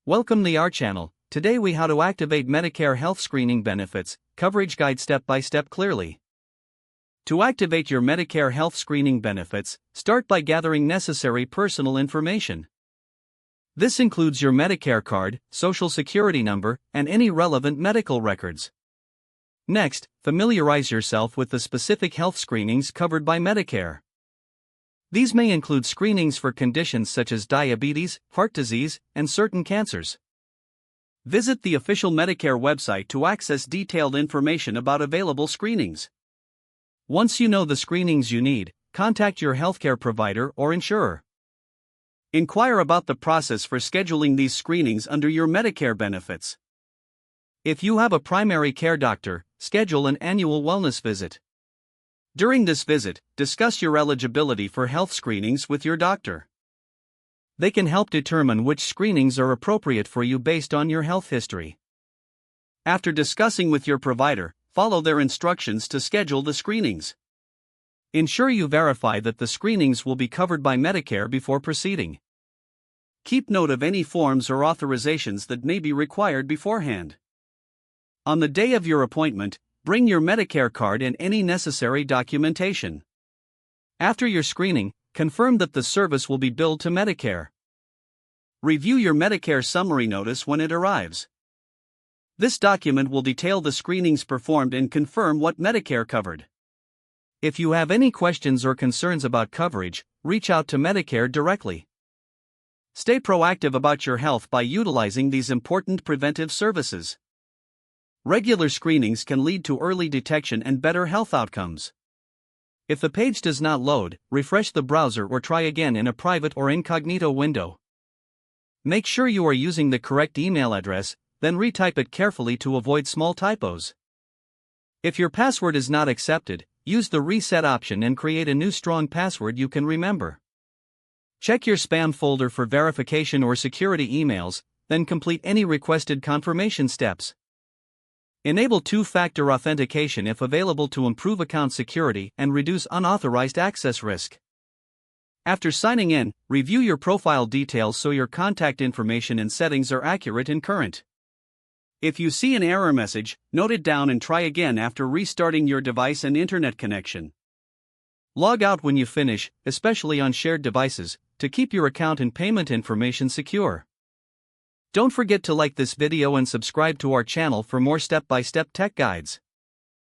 Welcome to our channel. Today we how to activate Medicare health screening benefits, coverage guide step by step clearly. To activate your Medicare health screening benefits, start by gathering necessary personal information. This includes your Medicare card, social security number, and any relevant medical records. Next, familiarize yourself with the specific health screenings covered by Medicare. These may include screenings for conditions such as diabetes, heart disease, and certain cancers. Visit the official Medicare website to access detailed information about available screenings. Once you know the screenings you need, contact your healthcare provider or insurer. Inquire about the process for scheduling these screenings under your Medicare benefits. If you have a primary care doctor, schedule an annual wellness visit. During this visit, discuss your eligibility for health screenings with your doctor. They can help determine which screenings are appropriate for you based on your health history. After discussing with your provider, follow their instructions to schedule the screenings. Ensure you verify that the screenings will be covered by Medicare before proceeding. Keep note of any forms or authorizations that may be required beforehand. On the day of your appointment, bring your Medicare card and any necessary documentation. After your screening, confirm that the service will be billed to Medicare. Review your Medicare summary notice when it arrives. This document will detail the screenings performed and confirm what Medicare covered. If you have any questions or concerns about coverage, reach out to Medicare directly. Stay proactive about your health by utilizing these important preventive services. Regular screenings can lead to early detection and better health outcomes. If the page does not load, refresh the browser or try again in a private or incognito window. Make sure you are using the correct email address, then retype it carefully to avoid small typos. If your password is not accepted, use the reset option and create a new strong password you can remember. Check your spam folder for verification or security emails, then complete any requested confirmation steps. Enable two-factor authentication if available to improve account security and reduce unauthorized access risk. After signing in, review your profile details so your contact information and settings are accurate and current. If you see an error message, note it down and try again after restarting your device and internet connection. Log out when you finish, especially on shared devices, to keep your account and payment information secure. Don't forget to like this video and subscribe to our channel for more step-by-step tech guides.